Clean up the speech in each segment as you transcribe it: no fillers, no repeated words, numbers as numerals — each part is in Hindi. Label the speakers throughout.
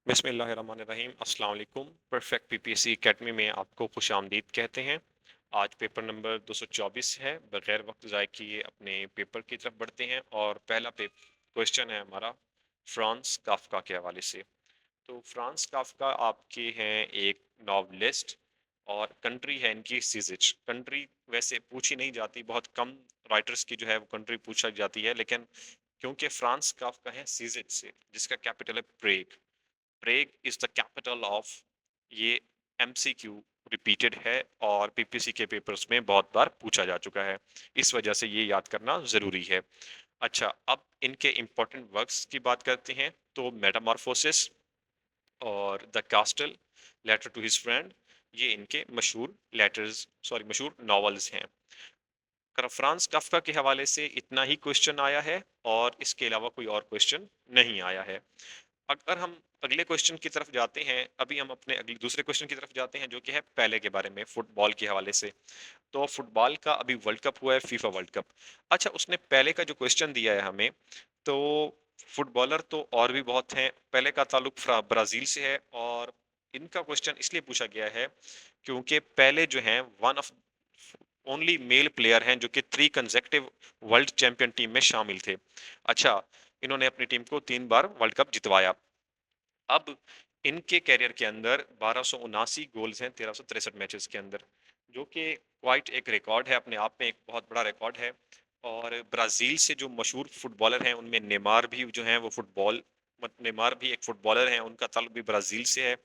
Speaker 1: बिस्मिल्लाहिर्रहमानिर्रहीम अस्सलाम वालेकुम। परफेक्ट पीपीएससी एकेडमी में आपको खुशामदीद कहते हैं। आज पेपर नंबर 224 है। बगैर वक्त ज़ाय किए अपने पेपर की तरफ बढ़ते हैं और पहला क्वेश्चन है हमारा फ्रांस काफ्का के हवाले से। तो फ्रांस काफ्का आपके हैं एक नॉवलिस्ट और कंट्री है इनकी सिजिच। कंट्री वैसे पूछी नहीं जाती, बहुत कम राइटर्स की जो है वो कंट्री पूछा जाती है, लेकिन क्योंकि फ्रांस काफ्का है सिजिच से, जिसका कैपिटल है प्रेग। प्रेग इज द कैपिटल ऑफ, ये एमसीक्यू रिपीटेड है और पीपीसी के पेपर्स में बहुत बार पूछा जा चुका है, इस वजह से ये याद करना जरूरी है। अच्छा, अब इनके इंपॉर्टेंट वर्क्स की बात करते हैं तो मेटामॉर्फोसिस और the castle, letter to his friend, ये इनके मशहूर नॉवेल्स हैं। फ्रांस कफ्का के हवाले से इतना ही क्वेश्चन आया है और इसके अलावा कोई और क्वेश्चन नहीं आया है। अगर हम अगले क्वेश्चन की तरफ जाते हैं, अभी हम अपने अगले दूसरे क्वेश्चन की तरफ जाते हैं जो कि है पहले के बारे में, फुटबॉल के हवाले से। तो फुटबॉल का अभी वर्ल्ड कप हुआ है, फीफा वर्ल्ड कप। अच्छा, उसने पहले का जो क्वेश्चन दिया है हमें, तो फुटबॉलर तो और भी बहुत हैं। पहले का ताल्लुक ब्राजील से है और इनका क्वेश्चन इसलिए पूछा गया है क्योंकि पहले जो हैं one of only mail player हैं जो कि 3 कंसेक्टिव वर्ल्ड चैंपियन टीम में शामिल थे। अच्छा, इन्होंने अपनी टीम को 3 बार वर्ल्ड कप जितवाया। अब इनके कैरियर के अंदर 1279 गोल्स हैं 1363 मैचेस के अंदर, जो कि क्वाइट एक रिकॉर्ड है, अपने आप में एक बहुत बड़ा रिकॉर्ड है। और ब्राजील से जो मशहूर फुटबॉलर हैं उनमें नेमार भी जो हैं वो नेमार भी एक फुटबॉलर हैं, उनका ताल्लुक भी ब्राजील से है।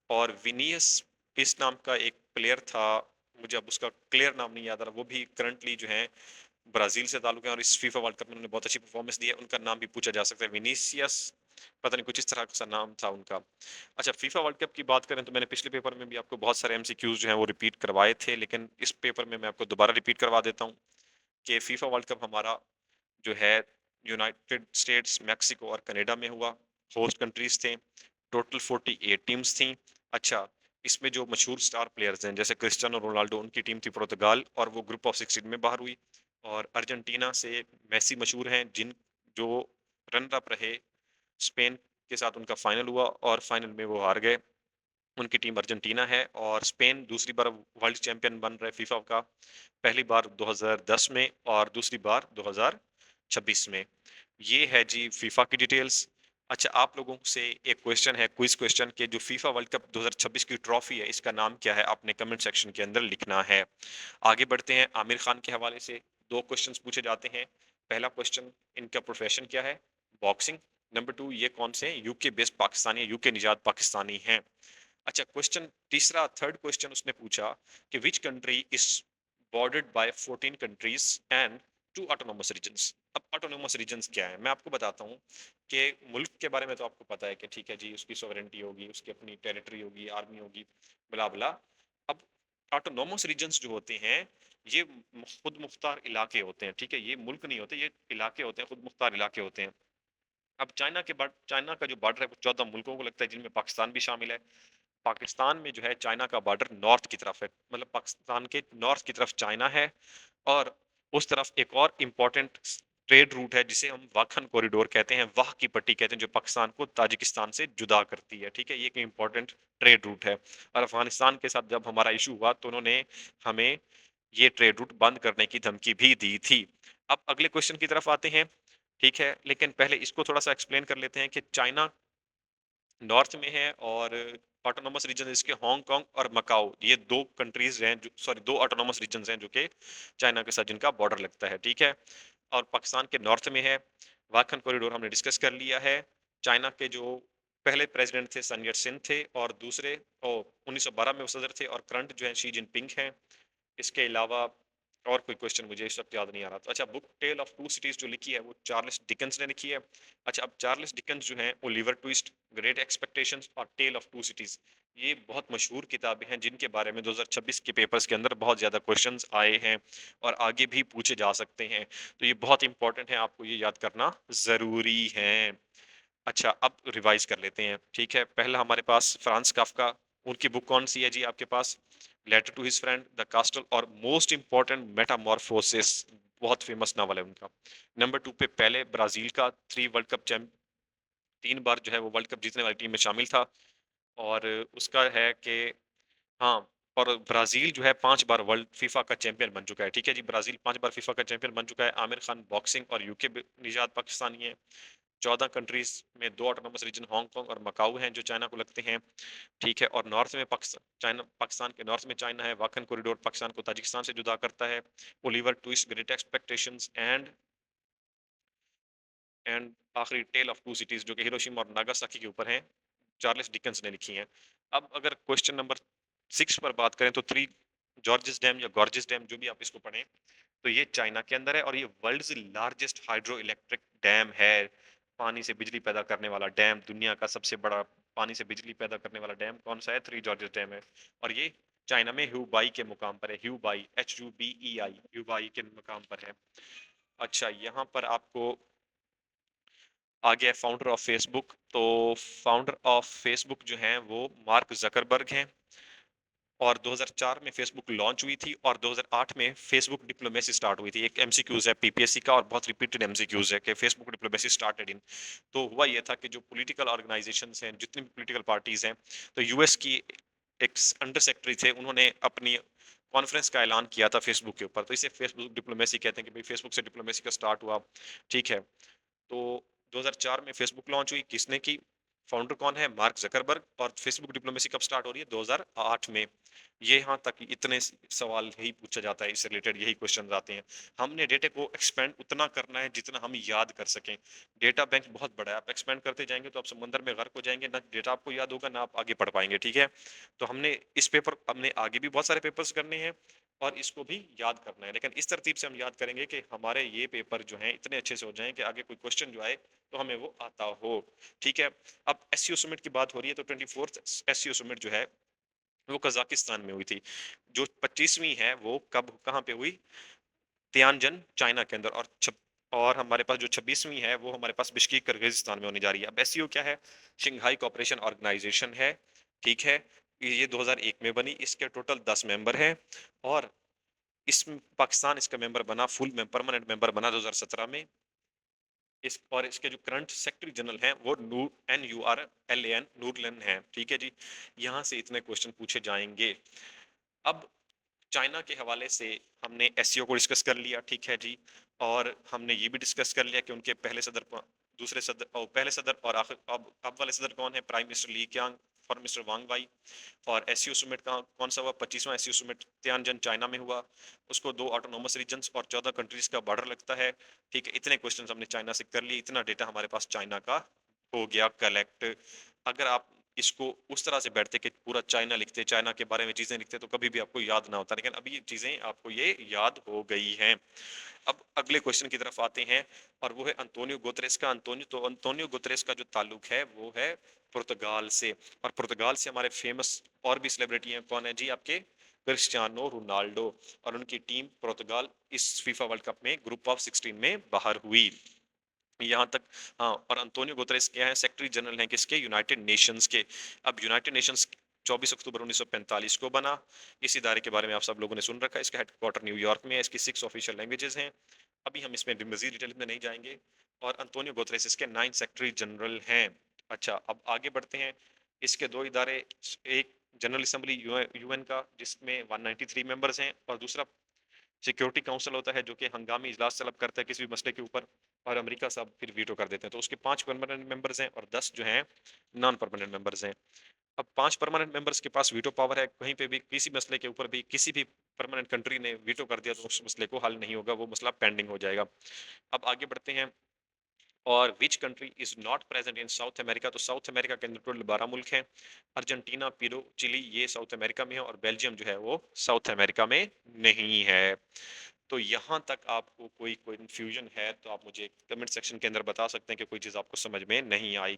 Speaker 1: और विनियस इस नाम का एक प्लेयर था, मुझे अब उसका क्लियर नाम नहीं याद आ रहा, वो भी करंटली जो है ब्राजील से ताल्लुक है और इस फीफा वर्ल्ड कप में उन्होंने बहुत अच्छी परफॉर्मेंस दी है। उनका नाम भी पूछा जा सकता है, विनीसियस, पता नहीं कुछ इस तरह का नाम था उनका। अच्छा, फीफा वर्ल्ड कप की बात करें तो मैंने पिछले पेपर में भी आपको बहुत सारे एमसीक्यूज जो हैं वो रिपीट करवाए थे, लेकिन इस पेपर में मैं आपको दोबारा रिपीट करवा देता हूँ कि फीफा वर्ल्ड कप हमारा जो है यूनाइटेड स्टेट्स, मैक्सिको और कनाडा में हुआ। होस्ट कंट्रीज थे, टोटल 48 टीम्स थी। अच्छा, इसमें जो मशहूर स्टार प्लेयर्स हैं जैसे क्रिस्टियानो रोनाल्डो, उनकी टीम थी पुर्तगाल और वो ग्रुप ऑफ 16 में बाहर हुई। और अर्जेंटीना से मेसी मशहूर हैं, जिन जो रनर अप रहे। स्पेन के साथ उनका फाइनल हुआ और फाइनल में वो हार गए। उनकी टीम अर्जेंटीना है और स्पेन दूसरी बार वर्ल्ड चैंपियन बन रहे फीफा का, पहली बार 2010 में और दूसरी बार 2026 में। ये है जी फीफा की डिटेल्स। अच्छा, आप लोगों से एक क्वेश्चन है, क्विज क्वेश्चन, के जो फीफा वर्ल्ड कप 2026 की ट्रॉफी है इसका नाम क्या है, आपने कमेंट सेक्शन के अंदर लिखना है। आगे बढ़ते हैं, आमिर खान के हवाले से 2 क्वेश्चंस पूछे जाते हैं। पहला क्वेश्चन, इनका प्रोफेशन क्या है, बॉक्सिंग। नंबर 2, ये कौन से यूके बेस्ड पाकिस्तानी, यूके निजात पाकिस्तानी हैं। अच्छा, क्वेश्चन तीसरा, थर्ड क्वेश्चन उसने पूछा कि which country is bordered by 14 countries and 2 autonomous regions. अब ऑटोनोमस रीजन्स क्या है मैं आपको बताता हूँ कि मुल्क के बारे में तो आपको पता है कि ठीक है जी, उसकी सॉवरेनिटी होगी, उसकी अपनी टेरिटरी होगी, आर्मी होगी, बला बला। अब ऑटोनोमस रीजन्स जो होते हैं ये खुद मुख्तार इलाके होते हैं, ठीक है, ये मुल्क नहीं होते, ये इलाके होते हैं, खुद मुख्तार इलाके होते हैं। अब चाइना का जो बॉर्डर है वो 14 मुल्कों को लगता है, जिनमें पाकिस्तान भी शामिल है। पाकिस्तान में जो है चाइना का बॉर्डर नॉर्थ की तरफ है, मतलब पाकिस्तान के नॉर्थ की तरफ चाइना है। और उस तरफ एक और इम्पोर्टेंट ट्रेड रूट है जिसे हम वाखन कॉरिडोर कहते हैं, वाह की पट्टी कहते हैं, जो पाकिस्तान को ताजिकिस्तान से जुदा करती है, ठीक है, ये एक इम्पोर्टेंट ट्रेड रूट है। और अफगानिस्तान के साथ जब हमारा इशू हुआ तो उन्होंने हमें ये ट्रेड रूट बंद करने की धमकी भी दी थी। अब अगले क्वेश्चन की तरफ आते हैं, ठीक है, लेकिन पहले इसको थोड़ा सा एक्सप्लेन कर लेते हैं कि चाइना नॉर्थ में है और ऑटोनोमस रीजन इसके हांगकांग और मकाओ, ये 2 कंट्रीज हैं जो, सॉरी, 2 ऑटोनोमस रीजन हैं जो कि चाइना के साथ जिनका बॉर्डर लगता है, ठीक है। और पाकिस्तान के नॉर्थ में है। वाखन कॉरिडोर हमने डिस्कस कर लिया है। चाइना के जो पहले प्रेसिडेंट थे सन यट सेन थे और दूसरे 1912 में वो सदर थे, और करंट जो है शी जिनपिंग हैं। इसके अलावा और कोई क्वेश्चन मुझे इस वक्त याद नहीं आ रहा। तो अच्छा, book tale of two cities जो लिखी है वो चार्ल्स डिकेंस ने लिखी है। अच्छा, अब चार्ल्स डिकेंस जो हैं, ओलिवर ट्विस्ट, ग्रेट एक्सपेक्टेशंस और टेल ऑफ टू सिटीज, ये बहुत मशहूर किताबें हैं जिनके बारे में 2026 के पेपर्स के अंदर बहुत ज़्यादा क्वेश्चंस आए हैं और आगे भी पूछे जा सकते हैं। तो ये बहुत इंपॉर्टेंट है, आपको ये याद करना ज़रूरी है। अच्छा, अब रिवाइज कर लेते हैं, ठीक है। पहला हमारे पास फ्रांस काफ्का, उनकी बुक कौन सी है जी आपके पास, letter to his friend, the castle, और मोस्ट इंपॉर्टेंट मेटामॉर्फोसिस, बहुत फेमस नावल है उनका। नंबर 2 पे पहले ब्राजील का 3 वर्ल्ड कप 3 बार जो है वो वर्ल्ड कप जीतने वाली टीम में शामिल था। और उसका है कि हाँ, और ब्राज़ील जो है 5 बार वर्ल्ड फीफा का चैंपियन बन चुका है, ठीक है जी? ब्राज़ील 5 बार फीफा का चैंपियन बन चुका है। आमिर खान बॉक्सिंग और यूके ब निषाद पाकिस्तानी हैं। 14 कंट्रीज़ में 2 ऑटोनॉमस रीजन हांगकांग और मकाऊ हैं जो चाइना को लगते हैं, ठीक है? और नॉर्थ में पाकिस्तान के नॉर्थ में चाइना है। वाखन कॉरिडोर पाकिस्तान को ताजिकिस्तान से जुदा करता है। Oliver twist, great expectations and आखिरी टेल ऑफ टू सिटीज जो कि हिरोशिमा और नागासाकी के ऊपर हैं, चार्ल्स डिकेंस ने लिखी हैं। अब अगर क्वेश्चन नंबर 6 पर बात करें तो थ्री जॉर्जिस डैम या गॉर्जिस डैम जो भी आप इसको पढ़ें, तो ये चाइना के अंदर है और ये world's largest hydroelectric dam है। पानी से बिजली पैदा करने वाला डैम, दुनिया का सबसे बड़ा पानी से बिजली पैदा करने वाला डैम कौन सा है? थ्री जॉर्जिस डैम है। और ये चाइना में ह्यूबाई के मुकाम पर है। ह्यूबाई, HUBEI, ह्यूबाई के मुकाम पर है। अच्छा, यहाँ पर आपको आगे है फाउंडर ऑफ फेसबुक। तो फाउंडर ऑफ फेसबुक जो हैं वो मार्क जकरबर्ग हैं। और 2004 में फेसबुक लॉन्च हुई थी और 2008 में फेसबुक डिप्लोमेसी स्टार्ट हुई थी। एक एमसीक्यूज है पीपीएससी का और बहुत रिपीटेड एमसीक्यूज है कि फेसबुक डिप्लोमेसी स्टार्टेड इन। तो हुआ ये था कि जो पॉलिटिकल ऑर्गेनाइजेशंस हैं, जितनी भी पॉलिटिकल पार्टीज हैं, तो यूएस की एक अंडर सेक्रेटरी थे, उन्होंने अपनी कॉन्फ्रेंस का ऐलान किया था फेसबुक के ऊपर। तो इसे फेसबुक डिप्लोमेसी कहते हैं कि भाई फेसबुक से डिप्लोमेसी का स्टार्ट हुआ, ठीक है? तो 2004 में फेसबुक लॉन्च हुई, किसने की? फाउंडर कौन है? Mark Zuckerberg. और फेसबुक डिप्लोमेसी कब स्टार्ट हो रही है? 2008 में। ये यहाँ तक इतने सवाल यही पूछा जाता है, इससे रिलेटेड यही क्वेश्चन आते हैं। हमने डेटा को एक्सपेंड उतना करना है जितना हम याद कर सकें। डेटा बैंक बहुत बड़ा है, आप एक्सपेंड करते जाएंगे तो आप समंदर में गर्क हो जाएंगे, ना डेटा आपको याद होगा ना आप आगे पढ़ पाएंगे, ठीक है? तो हमने आगे भी बहुत सारे पेपर्स करने हैं और इसको भी याद करना है, लेकिन इस तरतीब से हम याद करेंगे कि हमारे ये पेपर जो हैं इतने अच्छे से हो जाएं कि आगे कोई क्वेश्चन जो आए तो हमें वो आता हो, ठीक है? अब एससीओ समिट की बात हो रही है तो 24th एससीओ समिट जो है वो कजाकिस्तान में हुई थी। जो 25वीं है वो कब कहाँ पे हुई? तियानजन चाइना के अंदर। और हमारे पास जो 26वीं है वो हमारे पास बिश्केक किर्गिस्तान में होने जा रही है। अब एससीओ क्या है? शंघाई कोऑपरेशन ऑर्गेनाइजेशन है, ठीक है? ये 2001 में बनी, इसके टोटल 10 मेंबर हैं। और इस पाकिस्तान इसका मेंबर बना, परमानेंट मेंबर बना 2017 में। इसके जो करंट सेक्रेटरी जनरल हैं वो NURLAN नूरलन है, ठीक है जी? यहाँ से इतने क्वेश्चन पूछे जाएंगे। अब चाइना के हवाले से हमने एससीओ को डिस्कस कर लिया, ठीक है जी? और हमने ये भी डिस्कस कर लिया कि उनके दूसरे सदर और पहले सदर और आखिर अब वाले सदर कौन है? प्राइम मिनिस्टर ली क्यांग, फॉरेन मिनिस्टर वांग वाई। और एससीओ समिट का कौन सा हुआ? 25वां एससीओ समिट तियानजन चाइना में हुआ। उसको 2 ऑटोनोमस रीजन्स और 14 कंट्रीज का बॉर्डर लगता है, ठीक है? इतने क्वेश्चन हमने चाइना से कर लिए, इतना डेटा हमारे पास चाइना का हो गया कलेक्ट। अगर आप इसको उस तरह से बैठते कि पूरा चाइना लिखते, चाइना के बारे में चीजें लिखते, तो कभी भी आपको याद ना होता, लेकिन अभी ये चीजें आपको ये याद हो गई हैं। अब अगले क्वेश्चन की तरफ आते हैं और वो है अंतोनियो गुतरेस का। अंतोनियो गुतरेस का जो ताल्लुक है वो है पुर्तगाल से। और पुर्तगाल से हमारे फेमस और भी सेलिब्रिटी हैं, कौन है जी? आपके क्रिस्टियानो रोनाल्डो। और उनकी टीम पुर्तगाल इस फीफा वर्ल्ड कप में ग्रुप ऑफ 16 में बाहर हुई, यहाँ तक। हाँ, और अंतोनियो गुतरेस क्या है? सेक्रेटरी जनरल हैं किसके? यूनाइटेड नेशंस के। अब यूनाइटेड नेशंस 24 अक्टूबर 1945 को बना। इस इदारे के बारे में आप सब लोगों ने सुन रखा है, इसका हेडक्वार्टर न्यूयॉर्क में है, इसकी 6 ऑफिशियल लैंग्वेजेस हैं। अभी हम इसमें मजीद डिटेल में नहीं जाएंगे। और अंतोनियो गुतरेस इसके 9 सेक्रेटरी जनरल हैं। अच्छा, अब आगे बढ़ते हैं। इसके 2 इदारे, एक जनरल असेंबली यूएन का जिसमें 193 मेंबर्स हैं, और दूसरा सिक्योरिटी काउंसिल होता है जो कि हंगामी इजलास तलब करता है किसी भी मसले के ऊपर, और अमेरिका साहब फिर वीटो कर देते हैं। तो उसके 5 परमानेंट मेंबर्स हैं और 10 जो हैं नॉन परमानेंट मेंबर्स हैं। अब 5 परमानेंट मेंबर्स के पास वीटो पावर है, कहीं पे भी किसी मसले के ऊपर भी किसी भी परमानेंट कंट्री ने वीटो कर दिया तो उस मसले को हल नहीं होगा, वो मसला पेंडिंग हो जाएगा। अब आगे बढ़ते हैं। और विच country is not present in south America? तो साउथ अमेरिका के अंदर टोटल 12 मुल्क हैं। अर्जेंटीना, पेरू, चिली ये साउथ अमेरिका में है, और बेल्जियम जो है वो साउथ अमेरिका में नहीं है। तो यहाँ तक आपको कोई कन्फ्यूजन है तो आप मुझे कमेंट सेक्शन के अंदर बता सकते हैं कि कोई चीज़ आपको समझ में नहीं आई,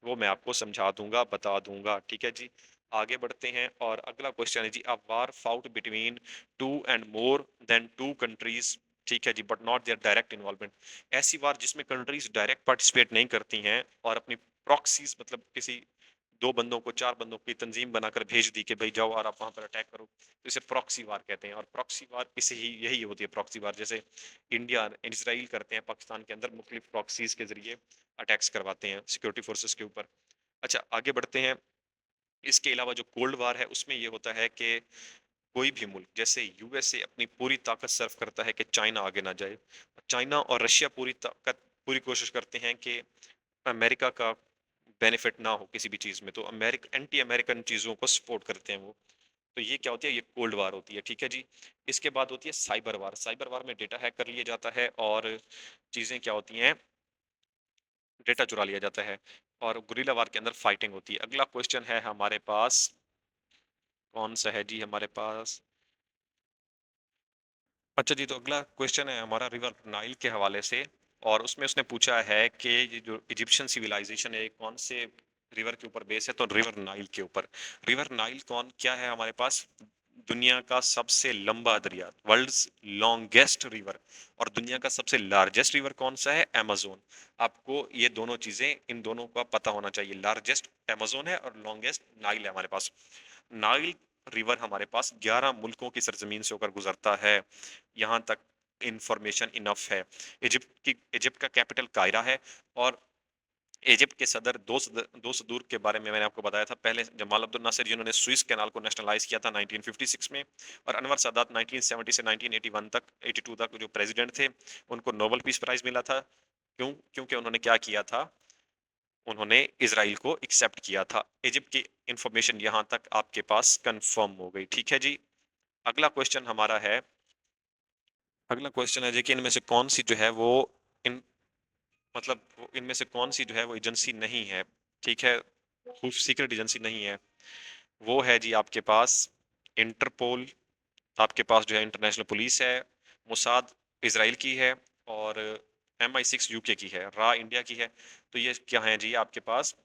Speaker 1: वो मैं आपको समझा दूंगा, बता दूंगा, ठीक है जी? आगे बढ़ते हैं और अगला क्वेश्चन है जी, a war fought between 2 and more than 2 countries, ठीक है जी, but not their direct involvement. ऐसी वार जिसमें कंट्रीज डायरेक्ट पार्टिसिपेट नहीं करती हैं और अपनी प्रॉक्सीज मतलब किसी 2 बंदों को 4 बंदों की तंजीम बनाकर भेज दी कि भाई जाओ और आप वहां पर अटैक करो, तो इसे प्रॉक्सी वार कहते हैं। और प्रॉक्सी वार इसे ही यही होती है प्रॉक्सी वार, जैसे इंडिया इसराइल करते हैं पाकिस्तान के अंदर मुख्तलिफ प्रॉक्सीज के जरिए अटैक्स करवाते हैं सिक्योरिटी फोर्सेस के ऊपर। अच्छा, आगे बढ़ते हैं। इसके अलावा जो कोल्ड वार है उसमें ये होता है कि कोई भी मुल्क, जैसे यूएसए अपनी पूरी ताकत सर्व करता है कि चाइना आगे ना जाए, चाइना और रशिया पूरी ताकत पूरी कोशिश करते हैं कि अमेरिका का बेनिफिट ना हो किसी भी चीज में, तो अमेरिका एंटी अमेरिकन चीजों को सपोर्ट करते हैं वो। तो ये क्या होती है, ये कोल्ड वार होती है, ठीक है जी। इसके बाद होती है साइबर वार। साइबर वार में डेटा हैक कर लिया जाता है और चीजें क्या होती हैं, डेटा चुरा लिया जाता है। और गुरिल्ला वार के अंदर फाइटिंग होती है। अगला क्वेश्चन है हमारे पास, कौन सा है जी हमारे पास, अच्छा जी, तो अगला क्वेश्चन है हमारा रिवर नाइल के हवाले से। और उसमें उसने पूछा है कि ये जो इजिप्शियन सिविलाइजेशन है कौन से रिवर के ऊपर बेस है, तो रिवर नाइल के ऊपर। रिवर नाइल कौन क्या है हमारे पास, दुनिया का सबसे लंबा दरिया, वर्ल्ड्स लॉन्गेस्ट रिवर। और दुनिया का सबसे लार्जेस्ट रिवर कौन सा है, अमेजोन। आपको ये दोनों चीजें, इन दोनों का पता होना चाहिए, लार्जेस्ट अमेजोन है और लॉन्गेस्ट नाइल है हमारे पास। नाइल रिवर हमारे पास 11 मुल्कों की सरजमीन से होकर गुजरता है, यहाँ तक इंफॉर्मेशन इनफ है। इजिप्ट का कैपिटल कायरा है। और इजिप्ट के सदर दो सदूर के बारे में मैंने आपको बताया था पहले, जमाल अब्दुल नासिर जिन्होंने स्विस कैनाल को नेशनलाइज किया था 1956 में। और अनवर सादात 1970 से 1981 तक 82 तक जो प्रेसिडेंट थे, उनको नोबेल पीस प्राइज मिला था। क्यों? क्योंकि उन्होंने क्या किया था, उन्होंने इसराइल को एक्सेप्ट किया था। इजिप्ट की इंफॉर्मेशन यहाँ तक आपके पास कंफर्म हो गई, ठीक है जी। अगला क्वेश्चन हमारा है, अगला क्वेश्चन है जी कि इनमें से कौन सी जो है वो इन मतलब इनमें से कौन सी जो है वो एजेंसी नहीं है, ठीक है, सीक्रेट एजेंसी नहीं है। वो है जी आपके पास इंटरपोल, आपके पास जो है इंटरनेशनल पुलिस है, मोसाद इसराइल की है, और MI6 यूके की है, रा इंडिया की है। तो ये क्या है जी आपके पास,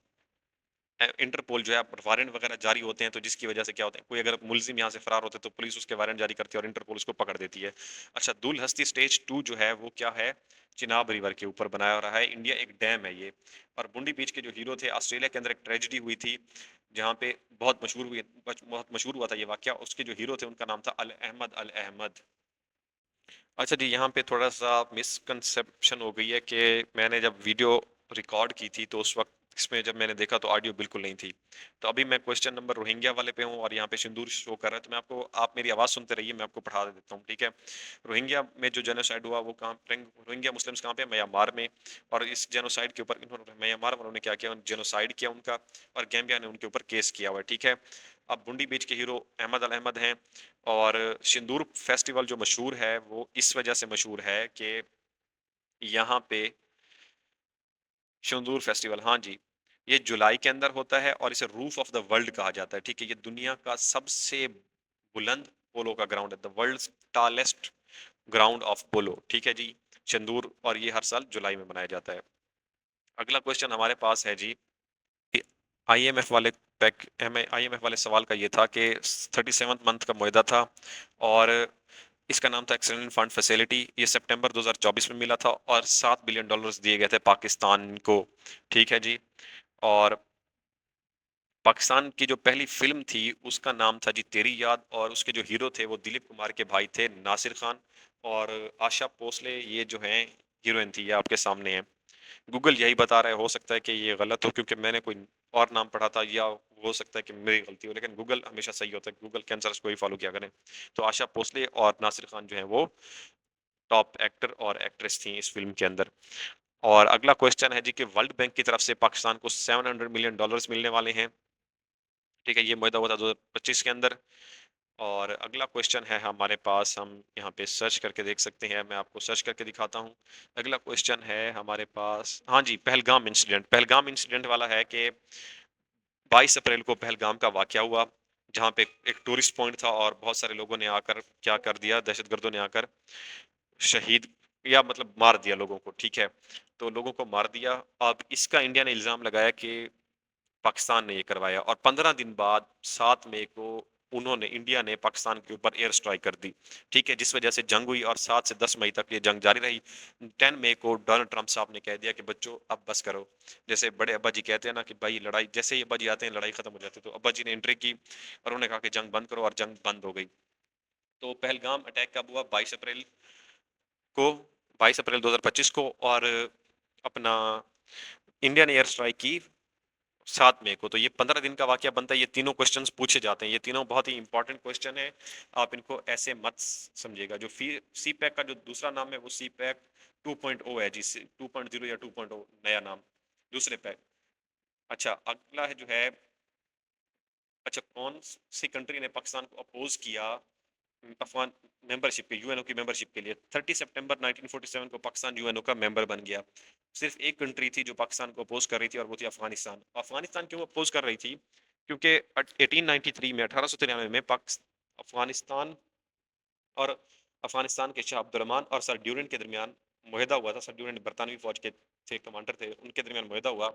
Speaker 1: इंटरपोल जो है वारंट वगैरह जारी होते हैं, तो जिसकी वजह से क्या होता है, कोई अगर मुलजिम यहाँ से फरार होते हैं तो पुलिस उसके वारंट जारी करती है और इंटरपोल उसको पकड़ देती है। अच्छा, दुल हस्ती स्टेज 2 जो है वो क्या है, चिनाब रिवर के ऊपर बनाया रहा है, इंडिया एक डैम है ये। और बुंडी बीच के जो हीरो थे, ऑस्ट्रेलिया के अंदर एक ट्रेजिडी हुई थी जहाँ पे बहुत मशहूर हुआ था ये वाक्य, उसके जो हीरो थे उनका नाम था अल अहमद अल अहमद। अच्छा जी, यहाँ पे थोड़ा सा मिसकंसेप्शन हो गई है कि मैंने जब वीडियो रिकॉर्ड की थी तो उस वक्त इसमें जब मैंने देखा तो ऑडियो बिल्कुल नहीं थी। तो अभी मैं क्वेश्चन नंबर रोहिंग्या वाले पे हूँ और यहाँ पे सिंदूर शो कर रहा है, तो मैं आपको, आप मेरी आवाज़ सुनते रहिए, मैं आपको पढ़ा देता हूँ, ठीक है। रोहिंग्या में जो जेनोसाइड हुआ वो कहाँ, रोहिंग्या मुस्लिम्स कहाँ पे, म्यांमार में। और इस जेनोसाइड के ऊपर इन्होंने, म्यांमार में उन्होंने क्या किया, जेनोसाइड किया उनका, और गैम्बिया ने उनके ऊपर केस किया हुआ है, ठीक है। अब बुंडी बीच के हीरो अहमद अल अहमद हैं। और सिंदूर फेस्टिवल जो मशहूर है वो इस वजह से मशहूर है कि यहाँ पे सिंदूर फेस्टिवल, हाँ जी, ये जुलाई के अंदर होता है और इसे रूफ ऑफ द वर्ल्ड कहा जाता है, ठीक है। ये दुनिया का सबसे बुलंद पोलो का ग्राउंड है, the world tallest ground of polo, ठीक है जी, सिंदूर। और ये हर साल जुलाई में मनाया जाता है। अगला क्वेश्चन हमारे पास है जी, IMF वाले पैक, IMF वाले सवाल का ये था कि 37th मंथ का मुहिदा था और इसका नाम था एक्सीडेंट फंड फैसिलिटी। ये सितंबर 2024 में मिला था और $7 बिलियन दिए गए थे पाकिस्तान को, ठीक है जी। और पाकिस्तान की जो पहली फिल्म थी उसका नाम था जी तेरी याद, और उसके जो हीरो थे वो दिलीप कुमार के भाई थे नासिर खान, और आशा भोसले ये जो हैं हीरोइन थी, ये आपके सामने है। गूगल यही बता रहा है, हो सकता है कि ये गलत हो क्योंकि मैंने कोई और नाम पढ़ा था, या हो सकता है कि मेरी गलती हो, लेकिन गूगल हमेशा सही होता है, गूगल के आंसर्स को ही फॉलो किया करें। तो आशा भोसले और नासिर खान जो है वो टॉप एक्टर और एक्ट्रेस थी इस फिल्म के अंदर। और अगला क्वेश्चन है जी कि वर्ल्ड बैंक की तरफ से पाकिस्तान को $700 मिलियन मिलने वाले हैं, ठीक है। ये मुहदा हुआ था 2025 के अंदर। और अगला क्वेश्चन है हमारे पास, हम यहाँ पे सर्च करके देख सकते हैं, मैं आपको सर्च करके दिखाता हूँ। अगला क्वेश्चन है हमारे पास, हाँ जी, पहलगाम इंसिडेंट। पहलगाम इंसिडेंट वाला है कि 22 अप्रैल को पहलगाम का वाकया हुआ, जहाँ पे एक टूरिस्ट पॉइंट था और बहुत सारे लोगों ने आकर क्या कर दिया, दहशतगर्दों ने आकर शहीद, या मतलब मार दिया लोगों को, ठीक है। तो लोगों को मार दिया। अब इसका इंडिया ने इल्जाम लगाया कि पाकिस्तान ने ये करवाया, और 15 दिन बाद 7 मई को उन्होंने इंडिया ने पाकिस्तान के ऊपर एयर स्ट्राइक कर दी, ठीक है, जिस वजह से जंग हुई और 7 से 10 मई तक ये जंग जारी रही। 10 मई को डोनाल्ड ट्रंप साहब ने कह दिया कि बच्चों अब बस करो। जैसे बड़े अब्बा जी कहते हैं ना कि भाई लड़ाई, जैसे ही अब्बा जी आते हैं लड़ाई खत्म हो जाती है, तो अब्बा जी ने एंट्री की और उन्होंने कहा कि जंग बंद करो, और जंग बंद हो गई। तो पहलगाम अटैक कब हुआ? 22 अप्रैल को, 22 अप्रैल 2025 को। और अपना इंडिया ने एयर स्ट्राइक की 7 मई को। तो ये 15 दिन का वाकया बनता है। ये तीनों क्वेश्चंस पूछे जाते हैं, ये तीनों बहुत ही इंपॉर्टेंट क्वेश्चन है, आप इनको ऐसे मत समझिएगा। जो सी पैक का जो दूसरा नाम है वो सी पैक 2.0 है जी, 2.0 या 2.0 नया नाम, दूसरे पैक। अच्छा, अगला है जो है, अच्छा कौन सी कंट्री ने पाकिस्तान को अपोज किया अफगान मेंबरशिप के, यूएनओ की मेंबरशिप के लिए? 30 सितंबर 1947 को पाकिस्तान यूएनओ का मेंबर बन गया। सिर्फ एक कंट्री थी जो पाकिस्तान को अपोज कर रही थी, और वो थी अफगानिस्तान। अफगानिस्तान क्यों अपोज कर रही थी? क्योंकि 1893 में, 1893 में अफगानिस्तान और अफगानिस्तान के शाह अब्दुलरहमान और सर ड्यूरेंट के दरमियान मुहिदा हुआ था। सर ड्यूरेंट बरतानवी फौज के थे, कमांडर थे, उनके दरमियान मुहिदा हुआ।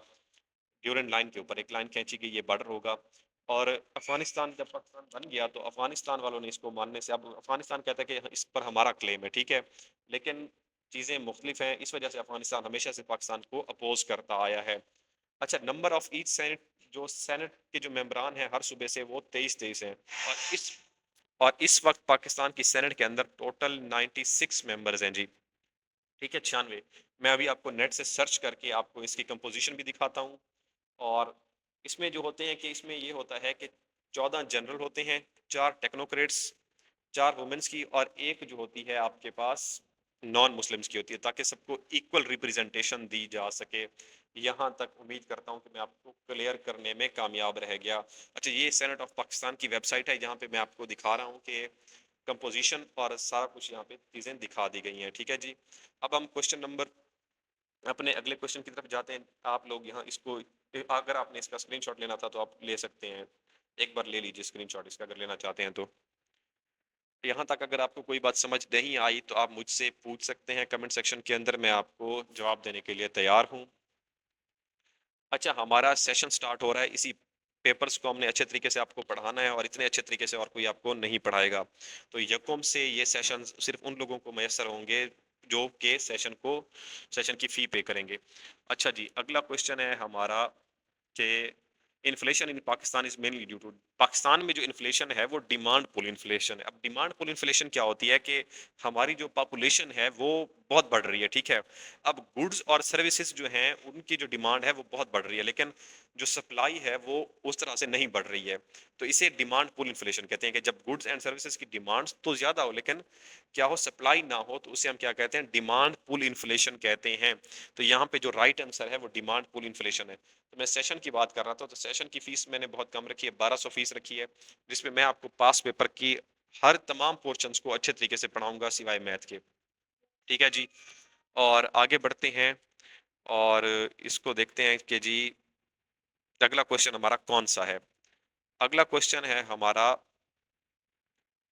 Speaker 1: ड्यूरेंट लाइन के ऊपर एक लाइन खींची गई, ये बॉर्डर होगा। और अफगानिस्तान जब पाकिस्तान बन गया तो अफगानिस्तान वालों ने इसको मानने से, अब अफगानिस्तान कहता है कि इस पर हमारा क्लेम है, ठीक है, लेकिन चीज़ें मुख्तलिफ हैं, इस वजह से अफगानिस्तान हमेशा से पाकिस्तान को अपोज करता आया है। अच्छा, नंबर ऑफ ईच सेनेट, जो सेनेट के जो मेंबरान हैं हर सूबे से, वो 23 हैं। और इस और इस वक्त पाकिस्तान की सेनेट के अंदर टोटल 96 मेंबर्स हैं जी, ठीक है, 96। मैं अभी आपको नेट से सर्च करके आपको इसकी कंपोजिशन भी दिखाता हूँ। और इसमें जो होते हैं कि इसमें ये होता है कि 14 जनरल होते हैं, 4 टेक्नोक्रेट्स, 4 वुमेन्स की, और एक जो होती है आपके पास नॉन मुस्लिम्स की होती है, ताकि सबको इक्वल रिप्रेजेंटेशन दी जा सके। यहाँ तक उम्मीद करता हूँ कि मैं आपको क्लियर करने में कामयाब रह गया। अच्छा, ये सेनेट ऑफ पाकिस्तान की वेबसाइट है, जहाँ पे मैं आपको दिखा रहा हूँ कि कंपोजिशन और सारा कुछ यहाँ पे चीज़ें दिखा दी गई हैं, ठीक है जी। अब हम क्वेश्चन नंबर, अपने अगले क्वेश्चन की तरफ जाते हैं। आप लोग यहाँ इसको, अगर आपने इसका स्क्रीनशॉट लेना था तो आप ले सकते हैं, एक बार ले लीजिए स्क्रीनशॉट इसका, अगर लेना चाहते हैं तो। यहाँ तक अगर आपको कोई बात समझ नहीं आई तो आप मुझसे पूछ सकते हैं कमेंट सेक्शन के अंदर, मैं आपको जवाब देने के लिए तैयार हूँ। अच्छा, हमारा सेशन स्टार्ट हो रहा है, इसी पेपर्स को हमने अच्छे तरीके से आपको पढ़ाना है, और इतने अच्छे तरीके से और कोई आपको नहीं पढ़ाएगा। तो यकम से ये सेशन सिर्फ उन लोगों को मैसर होंगे जो के सेशन की फ़ी पे करेंगे। अच्छा जी, अगला क्वेश्चन है हमारा कि inflation in Pakistan is mainly due to, Pakistan में जो इन्फ्लेशन है वो डिमांड पुल इन्फ्लेशन है। अब डिमांड पुल इन्फ्लेशन क्या होती है कि हमारी जो पॉपुलेशन है वो बहुत बढ़ रही है, ठीक है। अब गुड्स और सर्विसेज जो हैं उनकी जो डिमांड है वो बहुत बढ़ रही है, लेकिन जो सप्लाई है वो उस तरह से नहीं बढ़ रही है। तो इसे डिमांड पुल इन्फ्लेशन कहते हैं कि जब गुड्स एंड सर्विसेज की डिमांड तो ज़्यादा हो, लेकिन क्या हो, सप्लाई ना हो, तो उसे हम क्या कहते हैं? डिमांड पुल इन्फ्लेशन कहते हैं। तो यहाँ पे जो राइट आंसर है वो डिमांड पुल इन्फ्लेशन है। तो मैं सेशन की बात कर रहा था, तो सेशन की फीस मैंने बहुत कम रखी है, 1200 फीस रखी है, जिसमें मैं आपको पास पेपर की हर तमाम पोर्शंस को अच्छे तरीके से पढ़ाऊंगा सिवाय मैथ के, ठीक है जी। और आगे बढ़ते हैं और इसको देखते हैं कि जी अगला क्वेश्चन हमारा कौन सा है। अगला क्वेश्चन है हमारा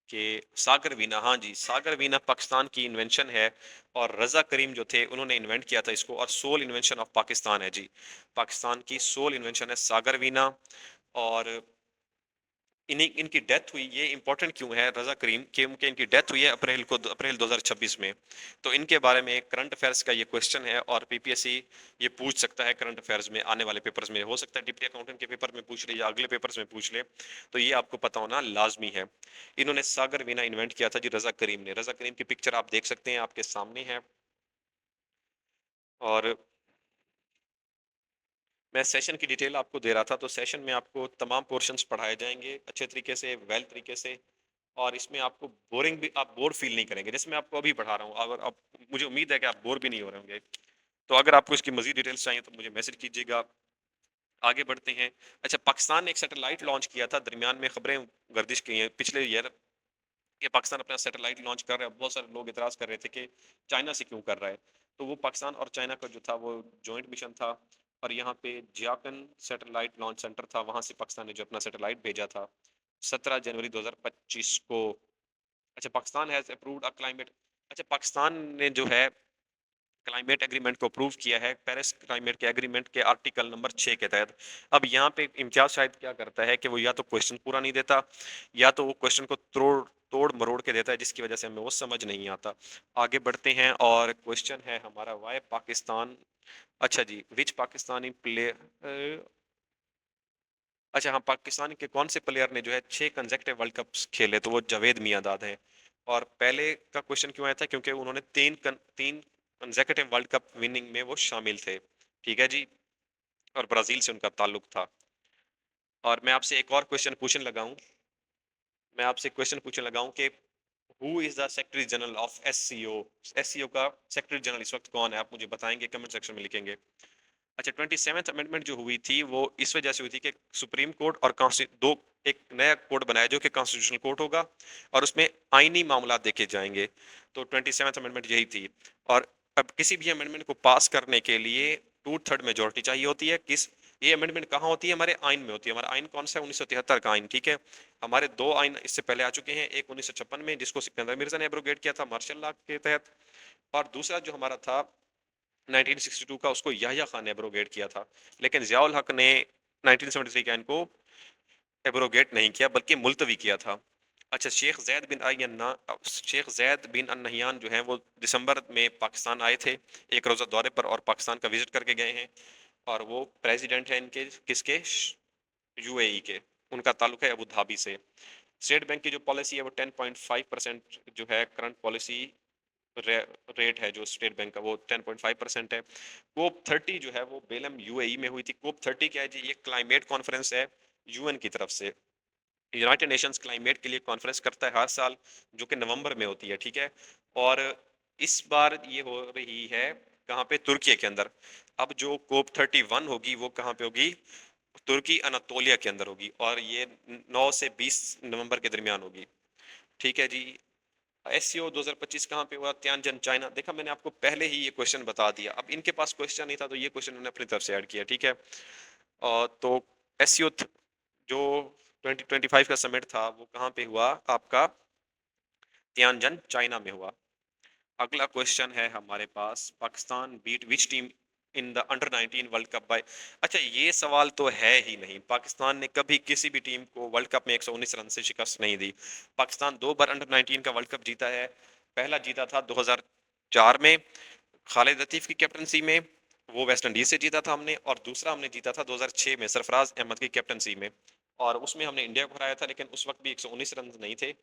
Speaker 1: कि सागर वीना, हाँ जी, सागर वीना पाकिस्तान की इन्वेंशन है, और रजा करीम जो थे उन्होंने इन्वेंट किया था इसको, और सोल इन्वेंशन ऑफ पाकिस्तान है जी। पाकिस्तान की सोल इन्वेंशन है सागर वीना। और इन्हीं इनकी डेथ हुई, ये इंपॉर्टेंट क्यों है रजा करीम, क्योंकि इनकी डेथ हुई है अप्रैल 2026 में। तो इनके बारे में करंट अफेयर्स का ये क्वेश्चन है, और पीपीएससी ये पूछ सकता है करंट अफेयर्स में, आने वाले पेपर्स में हो सकता है डिप्टी अकाउंटेंट के पेपर में पूछ ले या अगले पेपर्स में पूछ ले, तो ये आपको पता होना लाजमी है। इन्होंने सागर वीना इन्वेंट किया था जी रजा करीम ने। रजा करीम की पिक्चर आप देख सकते हैं, आपके सामने है। और मैं सेशन की डिटेल आपको दे रहा था, तो सेशन में आपको तमाम पोर्शंस पढ़ाए जाएंगे अच्छे तरीके से, वेल तरीके से। और इसमें आपको बोरिंग भी, आप बोर फील नहीं करेंगे, जैसे मैं आपको अभी पढ़ा रहा हूँ। अगर आप, मुझे उम्मीद है कि आप बोर भी नहीं हो रहे होंगे। तो अगर आपको इसकी मजीद डिटेल्स चाहिए तो मुझे मैसेज कीजिएगा। आगे बढ़ते हैं। अच्छा, पाकिस्तान ने एक सैटेलाइट लॉन्च किया था, दरमियान में खबरें गर्दिश की हैं पिछले ईयर कि पाकिस्तान अपना सैटेलाइट लॉन्च कर रहा है। बहुत सारे लोग इतराज़ कर रहे थे कि चाइना से क्यों कर रहा है। तो वो पाकिस्तान और चाइना का जो था वो जॉइंट मिशन था, और यहाँ पे जियाकन सैटेलाइट लॉन्च सेंटर था, वहाँ से पाकिस्तान ने जो अपना सैटेलाइट भेजा था 17 जनवरी 2025 को। अच्छा, Pakistan has approved a climate, अच्छा पाकिस्तान ने जो है क्लाइमेट एग्रीमेंट को अप्रूव किया है पेरिस क्लाइमेट के एग्रीमेंट के आर्टिकल नंबर 6 के तहत। अब यहाँ पे इम्तियाज शाहिद क्या करता है कि वो या तो क्वेश्चन पूरा नहीं देता, या तो वो क्वेश्चन को तोड़ तोड़ मरोड़ के देता है, जिसकी वजह से हमें वो समझ नहीं आता। आगे बढ़ते हैं और क्वेश्चन है हमारा, वाई पाकिस्तान, अच्छा जी, विच पाकिस्तानी प्लेयर, अच्छा हाँ, पाकिस्तान के कौन से प्लेयर ने जो है 6 कंसेक्टिव वर्ल्ड कप खेले, तो वो जावेद मियांदाद हैं। और पहले का क्वेश्चन क्यों आया था, क्योंकि उन्होंने तीन कंसेक्टिव वर्ल्ड कप विनिंग में वो शामिल थे। ठीक है जी, और ब्राजील से उनका ताल्लुक था। और मैं आपसे एक और क्वेश्चन पूछने लगा हूँ, मैं आपसे क्वेश्चन पूछने लगा हूँ कि who is the secretary general of SCO, SCO का सेक्रेटरी जनरल इस वक्त कौन है, आप मुझे बताएंगे, कमेंट सेक्शन में लिखेंगे। अच्छा, 27th अमेंडमेंट जो हुई थी वो इस वजह से हुई थी कि सुप्रीम कोर्ट और दो, एक नया कोर्ट बनाया जो कि कॉन्स्टिट्यूशनल कोर्ट होगा, और उसमें आईनी मामला देखे जाएंगे। तो 27th अमेंडमेंट यही थी। और अब किसी भी अमेंडमेंट को पास करने के लिए 2/3 मेजोरिटी चाहिए होती है। किस, ये अमेंडमेंट कहाँ होती है, हमारे आइन में होती है। हमारा आइन कौन सा है, 1973 का आइन। ठीक है, हमारे दो आइन इससे पहले आ चुके हैं, एक 1956 में जिसको सिकंदर मिर्जा ने एब्रोगेट किया था मार्शल लॉ के तहत, और दूसरा जो हमारा था 1962 का, उसको याह्या खान ने एब्रोगेट किया था। लेकिन जियाउल हक ने 1973 का इनको एब्रोगेट नहीं किया, बल्कि मुलतवी किया था। अच्छा, शेख जैद बिन अन नहियान जो हैं वो दिसंबर में पाकिस्तान आए थे एक रोज़ा दौरे पर, और पाकिस्तान का विजिट करके गए हैं। और वो प्रेसिडेंट हैं इनके, किसके, यूएई के। उनका ताल्लुक है अबू धाबी से। स्टेट बैंक की जो पॉलिसी है वो 10.5% जो है करंट पॉलिसी रे, रेट है जो स्टेट बैंक का, वो 10.5% है। कोप 30 जो है वो बेलम यूएई में हुई थी। कोप 30 क्या है जी, ये क्लाइमेट कॉन्फ्रेंस है यूएन की तरफ से। यूनाइटेड नेशंस क्लाइमेट के लिए कॉन्फ्रेंस करता है हर साल, जो कि नवंबर में होती है। ठीक है, और इस बार ये हो रही है कहाँ पे, तुर्की के अंदर। अब जो कोप 31 होगी वो कहाँ पे होगी, तुर्की अनातोलिया के अंदर होगी, और ये 9 से 20 नवंबर के दरमियान होगी। ठीक है जी। एससीओ 2025 कहाँ पे हुआ, त्यानजन चाइना। देखा, मैंने आपको पहले ही ये क्वेश्चन बता दिया। अब इनके पास क्वेश्चन नहीं था तो ये क्वेश्चन उन्होंने अपनी तरफ से ऐड किया। ठीक है, तो एससीओ जो 2025 का समिट था वो कहाँ पे हुआ आपका, त्यानजन चाइना में हुआ। अगला क्वेश्चन है हमारे पास, Pakistan beat which team in the under 19 world cup by. अच्छा, ये सवाल तो है ही नहीं, पाकिस्तान ने कभी किसी भी टीम को वर्ल्ड कप में 119 रन से शिकस्त नहीं दी। पाकिस्तान 2 बार अंडर 19 का वर्ल्ड कप जीता है। पहला जीता था 2004 में खालिद लतीफ़ की कैप्टनसी में, वो वेस्ट इंडीज से जीता था हमने। और दूसरा हमने जीता था 2006 में सरफराज अहमद की कैप्टनसी में, और उसमें हमने इंडिया को हराया था, लेकिन उस वक्त भी 119 रन नहीं थे।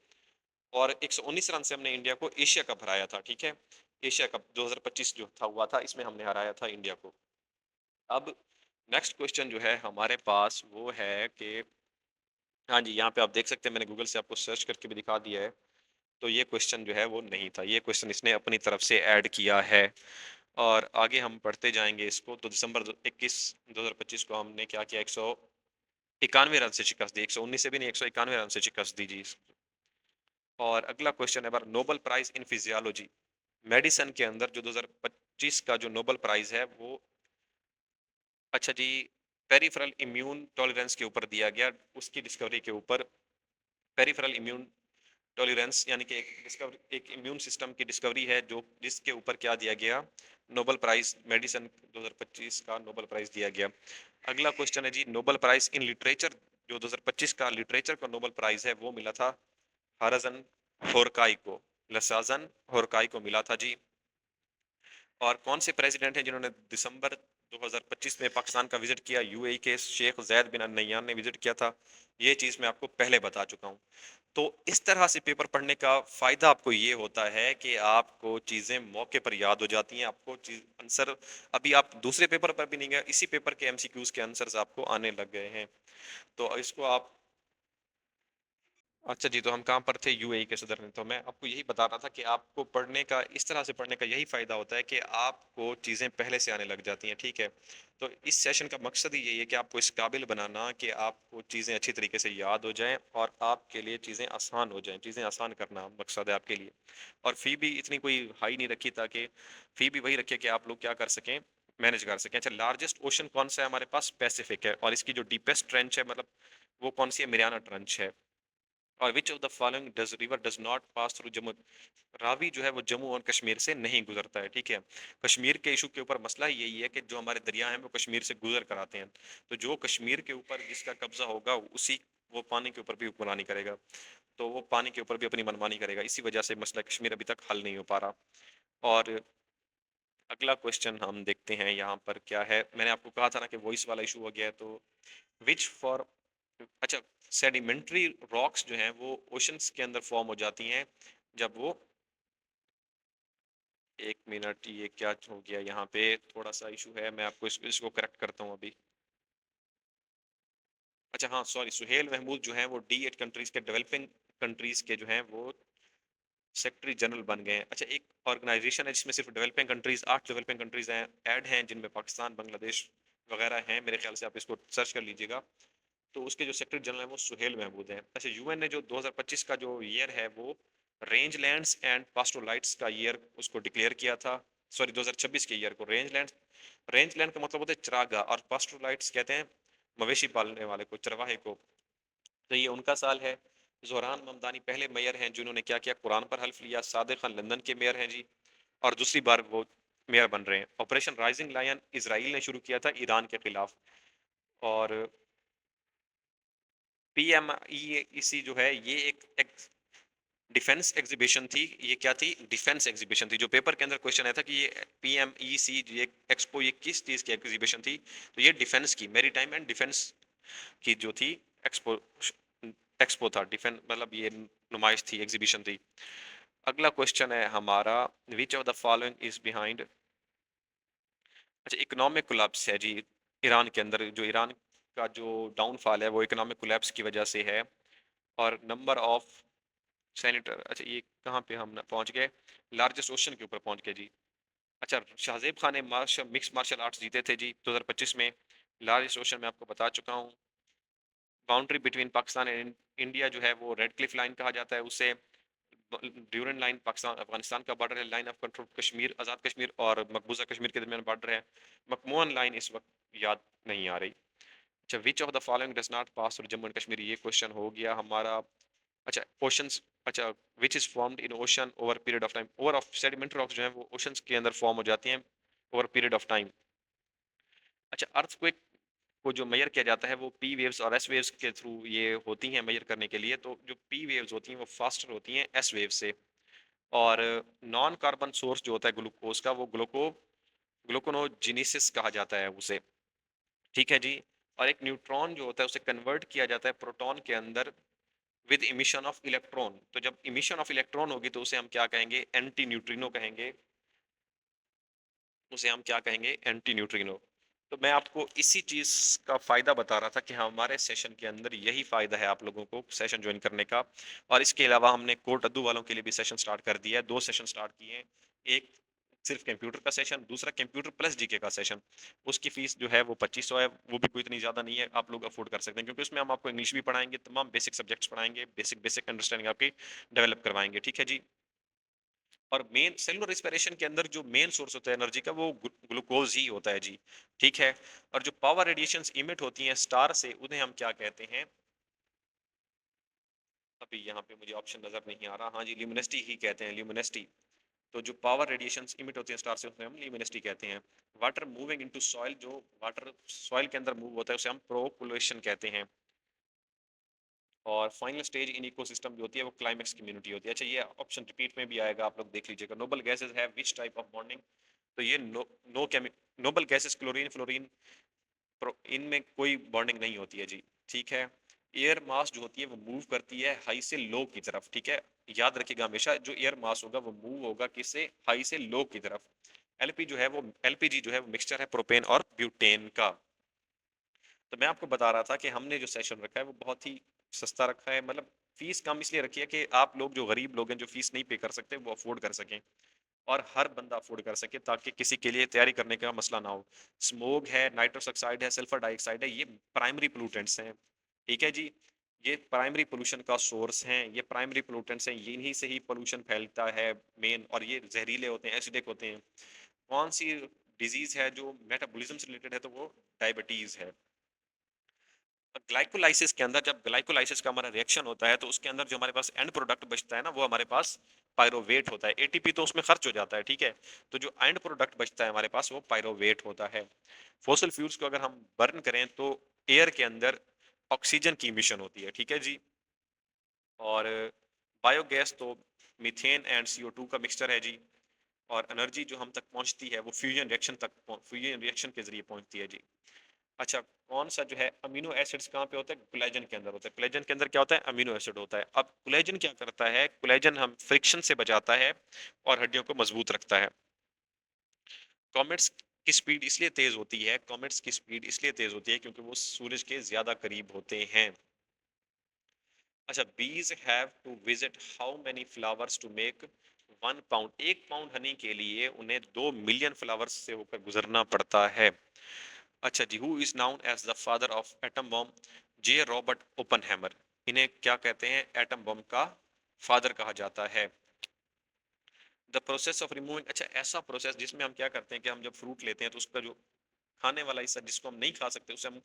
Speaker 1: और 119 रन से हमने इंडिया को एशिया कप हराया था। ठीक है, एशिया कप 2025 जो था हुआ था, इसमें हमने हराया था इंडिया को। अब नेक्स्ट क्वेश्चन जो है हमारे पास वो है कि, हाँ जी, यहाँ पे आप देख सकते हैं मैंने गूगल से आपको सर्च करके भी दिखा दिया है। तो ये क्वेश्चन जो है वो नहीं था, ये क्वेश्चन इसने अपनी तरफ से ऐड किया है। और आगे हम पढ़ते जाएंगे इसको। तो दिसंबर 21 2025 को हमने क्या किया, 191 रन से शिकस्त दी, 119 से भी नहीं, 191 रन से शिकस्त दी जी। और अगला क्वेश्चन है बार, Nobel prize in physiology, medicine के अंदर जो 2025 का जो नोबल प्राइज है वो, अच्छा जी, पेरिफेरल इम्यून टॉलरेंस के ऊपर दिया गया, उसकी डिस्कवरी के ऊपर। पेरिफेरल इम्यून टॉलरेंस यानी कि एक डिस्कवरी, एक इम्यून सिस्टम की डिस्कवरी है जो, जिसके ऊपर क्या दिया गया, नोबल प्राइज, मेडिसिन 2025 का नोबल प्राइज दिया गया। अगला क्वेश्चन है जी, नोबल प्राइज इन लिटरेचर, जो 2025 का लिटरेचर का नोबल प्राइज है वो मिला था हाराजन होरकाई को, लसाजन होरकाई को मिला था जी। और कौन से प्रेसिडेंट हैं जिन्होंने दिसंबर 2025 में पाकिस्तान का विजिट किया, यूएई के शेख जैद बिन अल नह्यान ने विजिट किया था। ये चीज़ मैं आपको पहले बता चुका हूँ। तो इस तरह से पेपर पढ़ने का फ़ायदा आपको ये होता है कि आपको चीज़ें मौके पर याद हो जाती हैं, आपको चीज़ आंसर, अभी आप दूसरे पेपर पर भी नहीं गए, इसी पेपर के एमसीक्यूज़ के आंसर्स आपको आने लग गए हैं। तो इसको आप, अच्छा जी, तो हम कहाँ पर थे, यूएई के सदर में। तो मैं आपको यही बता रहा था कि आपको पढ़ने का, इस तरह से पढ़ने का यही फ़ायदा होता है कि आपको चीज़ें पहले से आने लग जाती हैं। ठीक है, तो इस सेशन का मकसद ही यही है कि आपको इस काबिल बनाना कि आपको चीज़ें अच्छी तरीके से याद हो जाएं, और आपके लिए चीज़ें आसान हो जाएं, चीज़ें आसान करना मकसद है आपके लिए। और फ़ी भी इतनी कोई हाई नहीं रखी, ताकि फ़ी भी वही रखिए कि आप लोग क्या कर सकें, मैनेज कर सकें। अच्छा, लार्जेस्ट ओशन कौन सा है हमारे पास, पैसिफिक है। और इसकी जो डीपेस्ट ट्रेंच है, मतलब वो कौन सी है, मेरियाना ट्रेंच है। और which of the following does river does not pass through Jammu, Ravi जो है वो जम्मू और कश्मीर से नहीं गुजरता है, ठीक है। कश्मीर के इशू के ऊपर मसला यही है कि जो हमारे दरिया हैं वो कश्मीर से गुजर कर आते हैं, तो जो कश्मीर के ऊपर जिसका कब्जा होगा उसी वो पानी के ऊपर भी हुक्मरानी करेगा, तो वो पानी के ऊपर भी अपनी मनमानी करेगा, इसी वजह से मसला कश्मीर अभी तक हल नहीं हो पा रहा। और अगला क्वेश्चन हम देखते हैं यहाँ पर क्या है। मैंने आपको कहा था ना कि वॉइस वाला इशू हो गया है, तो विच फॉर, अच्छा, सेडिमेंट्री रॉक्स जो हैं वो ओशंस के अंदर फॉर्म हो जाती हैं जब वो, एक मिनट, ये क्या हो गया यहाँ पे, थोड़ा सा इशू है, मैं आपको इसको करेक्ट करता हूँ अभी। अच्छा हाँ सॉरी, सुहेल महमूद जो हैं वो D8 कंट्रीज के डेवलपिंग कंट्रीज के जो हैं वो सेक्रेटरी जनरल बन गए हैं। अच्छा, एक ऑर्गेनाइजेशन है जिसमें सिर्फ डेवलपिंग कंट्रीज, 8 डेवलपिंग कंट्रीज हैं ऐड हैं, जिनमें पाकिस्तान, बांग्लादेश वगैरह हैं, मेरे ख्याल से आप इसको सर्च कर लीजिएगा। तो उसके जो सेक्रेटरी जनरल है वो सुहेल महमूद हैं। अच्छा, यूएन ने जो 2025 का जो ईयर है वो रेंज लैंड्स एंड पास्टोलाइट्स का ईयर उसको डिक्लेयर किया था। सॉरी, 2026 के ईयर को रेंज लैंड का मतलब होता है चरागाह, और पास्टोलाइट्स कहते हैं मवेशी पालने वाले को, चरवाहे को। तो ये उनका साल है। जोहरान ममदानी पहले मेयर हैं जिन्होंने क्या किया, कुरान पर हल्फ लिया। सादिक खान लंदन के मेयर हैं जी, और दूसरी बार वो मेयर बन रहे हैं। ऑपरेशन राइजिंग लायन इसराइल ने शुरू किया था ईरान के खिलाफ। और PMEEC जो है ये एक डिफेंस एग्जीबिशन थी। ये क्या थी, डिफेंस एग्जीबिशन थी। जो पेपर के अंदर क्वेश्चन आया था कि ये PMEC ये एक्सपो ये किस चीज की एग्जीबिशन थी, तो ये डिफेंस की, मेरी टाइम एंड डिफेंस की जो थी एक्सपो, एक्सपो था डिफेंस, मतलब ये नुमाइश थी, एग्जीबिशन थी। अगला क्वेश्चन है हमारा, which of the following is behind, अच्छा, इकोनॉमिक कोलैप्स है जी ईरान के अंदर। जो ईरान का जो डाउनफॉल है वो इकोनॉमिक कोलैप्स की वजह से है। और नंबर ऑफ सेनेटर, अच्छा ये कहाँ पे हम पहुंच गए, लार्जेस्ट ओशन के ऊपर पहुंच गए जी। अच्छा, शाहजेब खान ने मिक्स मार्शल आर्ट्स जीते थे जी 2025 में। लार्जेस्ट ओशन में आपको बता चुका हूँ। Boundary between Pakistan and India जो है वो रेड क्लिफ लाइन कहा जाता है उसे। ड्यूरन लाइन पाकिस्तान अफगानिस्तान का बॉर्डर है। Line of control Kashmir, Azad Kashmir और मकबूजा कश्मीर के दरमियान बॉर्डर है। मकमोहन लाइन इस वक्त याद नहीं आ रही। अच्छा, which of the following does not pass through Jammu and Kashmir, ये क्वेश्चन हो गया हमारा। अच्छा, ओशंस, अच्छा, which is formed in ocean over period of time, over of sedimentary rocks जो है वो ओशंस के अंदर फॉर्म हो जाती हैं ओवर पीरियड ऑफ टाइम। अच्छा, अर्थक्वेक को जो मेजर किया जाता है वो P वेव्स और S वेव्स के थ्रू ये होती हैं मेजर करने के लिए। तो जो P वेव्स होती हैं वो फास्टर होती हैं S वेव से। और नॉन कार्बन सोर्स जो होता है ग्लूकोज का, वो ग्लूकोनोजिनेसिस कहा जाता है उसे, ठीक है जी। और एक न्यूट्रॉन जो होता है उसे कन्वर्ट किया जाता है प्रोटॉन के अंदर विद इमिशन ऑफ इलेक्ट्रॉन। तो जब इमिशन ऑफ इलेक्ट्रॉन होगी तो उसे हम क्या कहेंगे, एंटी न्यूट्रिनो कहेंगे। उसे हम क्या कहेंगे, एंटी न्यूट्रिनो। तो मैं आपको इसी चीज का फायदा बता रहा था कि हमारे सेशन के अंदर यही फायदा है आप लोगों को सेशन ज्वाइन करने का। और इसके अलावा हमने कोट अद्दू वालों के लिए भी सेशन स्टार्ट कर दिया है, 2 सेशन स्टार्ट किए हैं। एक सिर्फ कंप्यूटर का सेशन, दूसरा कंप्यूटर प्लस जीके का सेशन। उसकी फीस जो है वो 2500 है, वो भी कोई इतनी ज़्यादा नहीं है, आप लोग अफोर्ड कर सकते हैं, क्योंकि उसमें हम आपको इंग्लिश भी पढ़ाएंगे, तमाम बेसिक सब्जेक्ट्स पढ़ाएंगे, बेसिक बेसिक अंडरस्टैंडिंग आपकी डेवलप करवाएंगे, ठीक है जी। और मेन सेलुलर रिस्पिरेशन के अंदर जो मेन सोर्स होता है एनर्जी का वो ग्लूकोज ही होता है जी, ठीक है। और जो पावर रेडिएशंस इमिट होती हैं स्टार से उन्हें हम क्या कहते हैं, अभी यहाँ पे मुझे ऑप्शन नजर नहीं आ रहा, हाँ जी, ल्यूमिनेसिटी ही कहते हैं, ल्यूमिनेसिटी। तो जो पावर रेडिएशंस इमिट होती हैं स्टार से उन्हें हम ल्यूमिनेसिटी कहते हैं। वाटर मूविंग इनटू सॉइल, जो वाटर सॉइल के अंदर मूव होता है उसे हम प्रोपुलेशन कहते हैं। और फाइनल स्टेज इन इकोसिस्टम जो होती है वो क्लाइमेक्स कम्युनिटी होती है। अच्छा, ये ऑप्शन रिपीट में भी आएगा, आप लोग देख लीजिएगा। नोबल गैसेज है विच टाइप ऑफ बॉन्डिंग, तो ये no chemical, noble gases chlorine fluorine, इनमें कोई बॉन्डिंग नहीं होती है जी, ठीक है। एयर मास जो होती है वो मूव करती है हाई से लो की तरफ, ठीक है। याद रखिएगा हमेशा, जो एयर मास होगा वो मूव होगा किससे, हाई से लो की तरफ। एलपी जो है वो, एलपीजी जो है वो मिक्सचर है प्रोपेन और ब्यूटेन का। तो मैं आपको बता रहा था कि हमने जो सेशन रखा है वो बहुत ही सस्ता रखा है, मतलब फीस कम इसलिए रखी है कि आप लोग जो गरीब लोग हैं जो फीस नहीं पे कर सकते वो अफोर्ड कर सकें, और हर बंदा अफोर्ड कर सके, ताकि किसी के लिए तैयारी करने का मसला ना हो। स्मोक है, नाइट्रस ऑक्साइड है, सल्फर डाइऑक्साइड है, ये प्राइमरी पोllutants हैं, ठीक है जी। ये प्राइमरी पोल्यूशन का सोर्स हैं, ये प्राइमरी पोल्यूटेंट्स हैं, इन्हीं से ही पोल्यूशन फैलता है मेन, और ये जहरीले होते हैं, एसिडिक होते हैं। कौन सी डिजीज है जो मेटाबॉलिज्म से रिलेटेड है, तो वो डायबिटीज है। ग्लाइकोलाइसिस के अंदर, जब ग्लाइकोलाइसिस का हमारा रिएक्शन होता है तो उसके अंदर जो हमारे पास एंड प्रोडक्ट बचता है ना, वो हमारे पास पायरोवेट होता है। एटीपी तो उसमें खर्च हो जाता है, ठीक है, तो जो एंड प्रोडक्ट बचता है हमारे पास वो पायरोवेट होता है। फॉसिल फ्यूल्स को अगर हम बर्न करें तो एयर के अंदर ऑक्सीजन की इमिशन होती है, ठीक है जी। और बायोगैस तो मीथेन एंड CO2 का मिक्सचर है जी। और एनर्जी जो हम तक पहुंचती है वो फ्यूजन रिएक्शन के जरिए पहुंचती है जी। अच्छा, कौन सा जो है अमीनो एसिड्स कहाँ पे होता है? कोलेजन के अंदर होता है। कोलेजन के अंदर क्या होता है? अमीनो एसिड होता है। अब कोलेजन क्या करता है? कोलेजन हम फ्रिक्शन से बचाता है और हड्डियों को मजबूत रखता है। कॉमेट्स की स्पीड इसलिए तेज होती है, कॉमेट्स की स्पीड इसलिए तेज होती है क्योंकि वो सूरज के ज्यादा करीब होते हैं। अच्छा, bees have to visit how many flowers to make 1 pound? 1 pound honey के लिए उन्हें 2 मिलियन फ्लावर्स से होकर गुजरना पड़ता है। अच्छा जी, who is known as the father of atom bomb? J Robert Oppenheimer. इन्हें क्या कहते हैं? एटम बॉम्ब का फादर कहा जाता है। द प्रोसेस ऑफ रिमूविंग, अच्छा ऐसा प्रोसेस जिसमें हम क्या करते हैं कि हम जब फ्रूट लेते हैं तो उसका जो खाने वाला हिस्सा जिसको हम नहीं खा सकते उसे हम